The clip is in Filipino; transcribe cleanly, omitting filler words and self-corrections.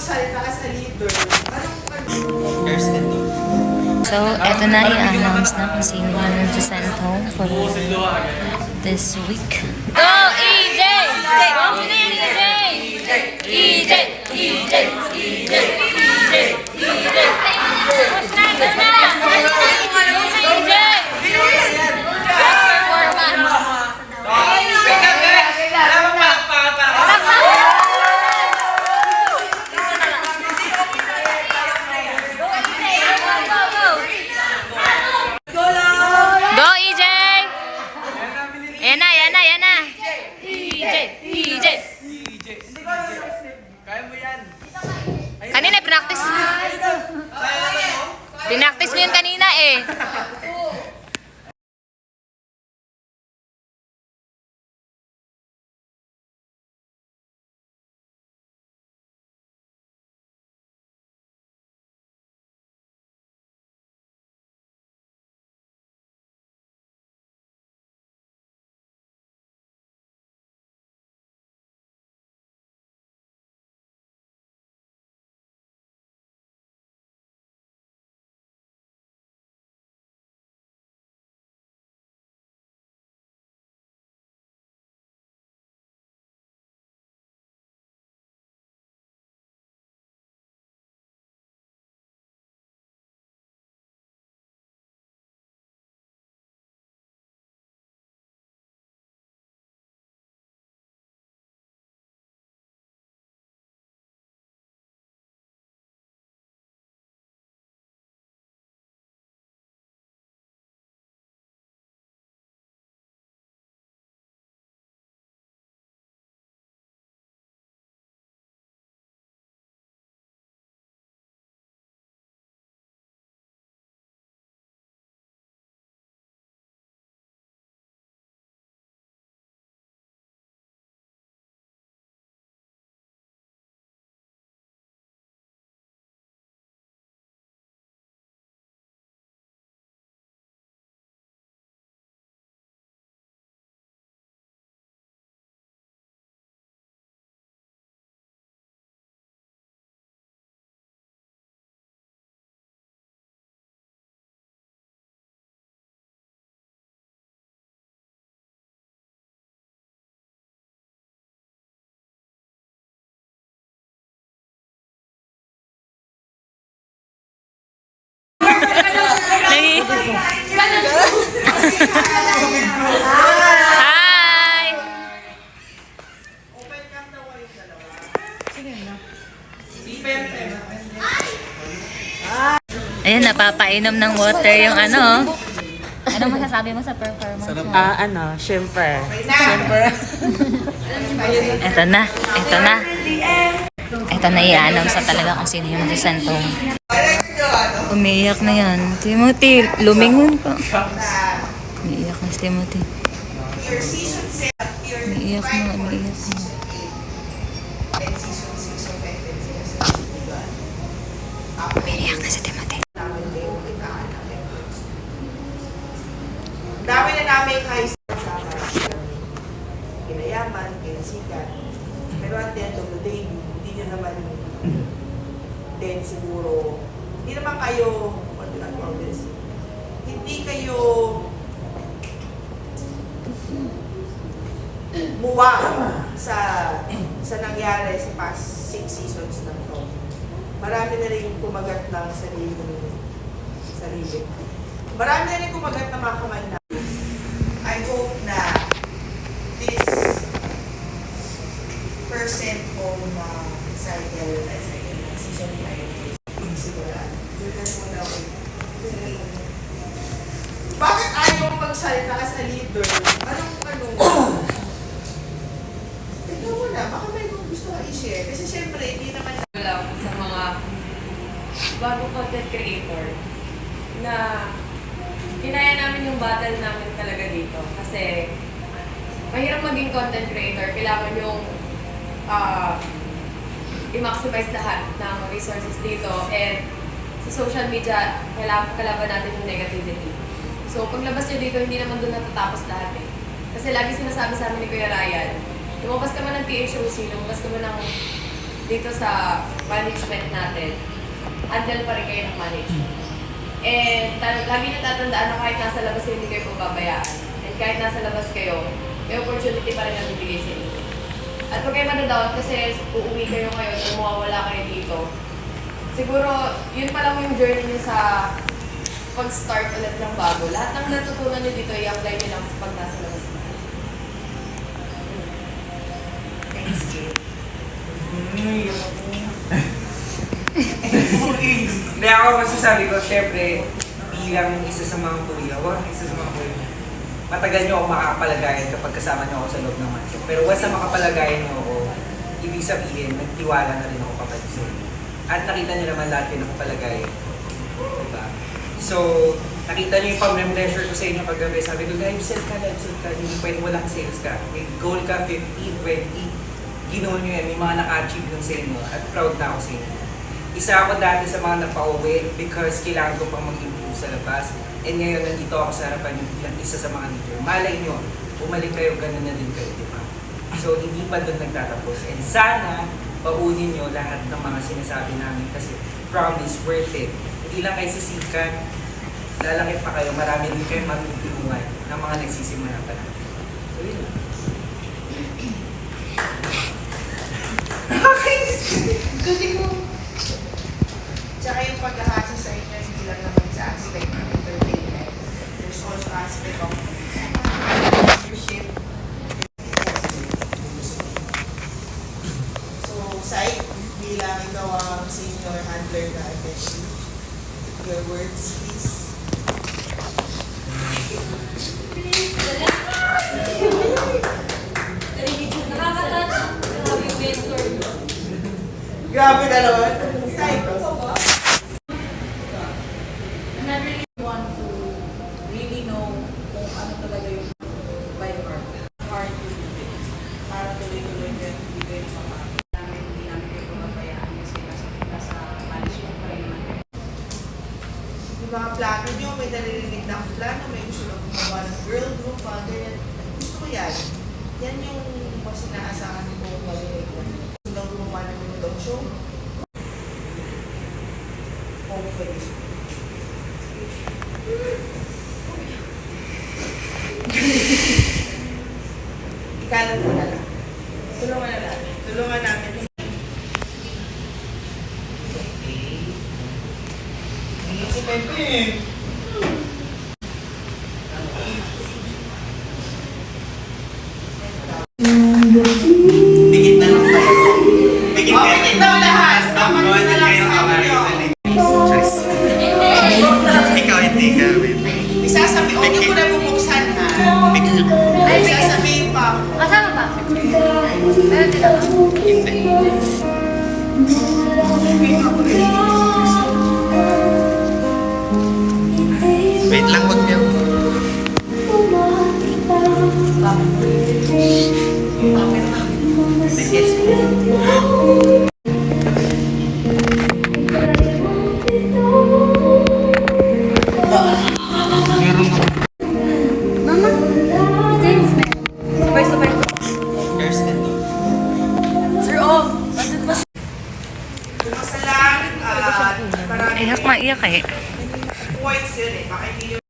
magsalita ka sa leader, So, eto na i-announce na kung sino na nag-send home for this week. Go, EJ! Go mo na yan, EJ! EJ! EJ! EJ! EJ! EJ! Push na, go na! Go na, EJ! 4 months. Go, EJ! Yan na, yan na, yan na! EJ! EJ! Kaya mo yan. Kanina, pinaktis. Pinaktis mo yun kanina eh. Hi! Ayan, napapainom ng water yung ano. Ano masasabi mo sa performance mo? Siyempre. Ito na, ito na. Ito na i-announce na talaga kung sino yung mag-send home. Umiiyak na yan. Timothy, lumingon ka. Umiiyak na si Timothy. Umiiyak na, umiiyak na. Umiiyak na si Timothy. Dami na namin high school sa kinayaman, kinasikat. Pero at the end of the day, hindi nyo naman din siguro, hindi naman kayo, what do I call this? Hindi kayo muwa sa nangyari sa past 6 seasons na to. Marami na rin kumagat ng sarili. Marami na rin kumagat na mga kamay na. I hope na this percent of cycle season 5 bakit ayaw mo magsalita ka sa leader? Anong ikaw mo na, baka may gusto ka i-share. Kasi syempre, hindi naman lang sa mga bagong content creator na kinaya namin yung battle namin talaga dito. Kasi mahirap maging content creator. Kailangan yung i-maximize lahat ng resources dito. And sa social media, kailangan kalaban natin yung negativity. So paglabas nyo dito, hindi naman doon natatapos lahat eh. Kasi lagi sinasabi sa amin ni Kuya Ryan, lumabas ka man ng THOC, lumabas ka man ng dito sa management natin, andyan pa rin kayo ng management. And lagi nyo tatandaan na kahit nasa labas kayo, hindi kayo pababayaan. And kahit nasa labas kayo, may opportunity pa rin na bibigay sa inyo. At huwag kayo madadown kasi uuwi kayo ngayon o mawawala kayo dito. Siguro, yun pa lang yung journey nyo sa pag-start ulit ng bago. Lahat ng natutunan nyo dito, i-apply nyo lang pag nasa labas na. Thanks, Jay. Hindi ako masasabi ko, syempre, bilang isa sa mga kuya, matagal nyo ako makakapalagayan kapag kasama nyo ako sa loob ng mansion. Pero once na makapalagayan nyo ako, ibig sabihin, nagtiwala na rin ako kapatid sa inyo. At nakita nyo naman lahat yung nakapalagayan ko. Diba? So, nakita nyo yung pag-pleasure ko sa inyo kagabi. Sabi ko, live sell ka. Hindi pwede walang sales ka. May goal ka, 15, 20. Ginoon nyo yan, may mga naka-achieve nun sa inyo. At proud na ako sa inyo. Isa ako dati sa mga nagpa-uwi because kailangan ko pang mag-improve sa labas. And ngayon, nandito ako sa harapan yung bilang isa sa mga leader. Malay nyo, bumalik kayo, ganun na din kayo, di ba? So, hindi pa doon nagtatapos. And sana, paunin nyo lahat ng mga sinasabi namin kasi promise, worth it. Hindi lang kayo sisikat, lalaki pa kayo, marami din kayo matutulungan ng mga nagsisimula pa lang. So, yun lang. Galing mo. Tsaka yung paghahasa sa inyo, hindi lang naman sa aspect ng entertainment. There's also aspect of leadership. So, Sai, bilang ikaw ang senior handler na FSU, your words, please. Grabe ka naman. Sai, want to really know kung ano talaga yung by heart. Heart to do it. Para tuloy-tuloy din bigay ng mga namin, hindi namin kayo pababayaan kasi nasa management pa rin naman. yung mga plano nyo, may naririnig na akong plano, may gusto lang gumawa ng girl group, mga ganyan. Gusto ko yan. Yan yung mas inaasahan ko marinig ko. Gusto lang gumawa ng minutong show. Hopefully. Ikalat mo na lang. Tulungan na natin. Tulungan namin. Si Pepe. Dikit na lang tayo. Dikit Oh, dikit daw lahat. Tama Ako, na hindi lang kayo sa kamari inyo. na Ikaw, hindi ka. Isasabi, huwag niyo ko na bubuksan ha. Ay, sige. Isasabihin pa ako. Kasama ba? Meron din ako. Wait lang, wag niyo. Nag-guess ko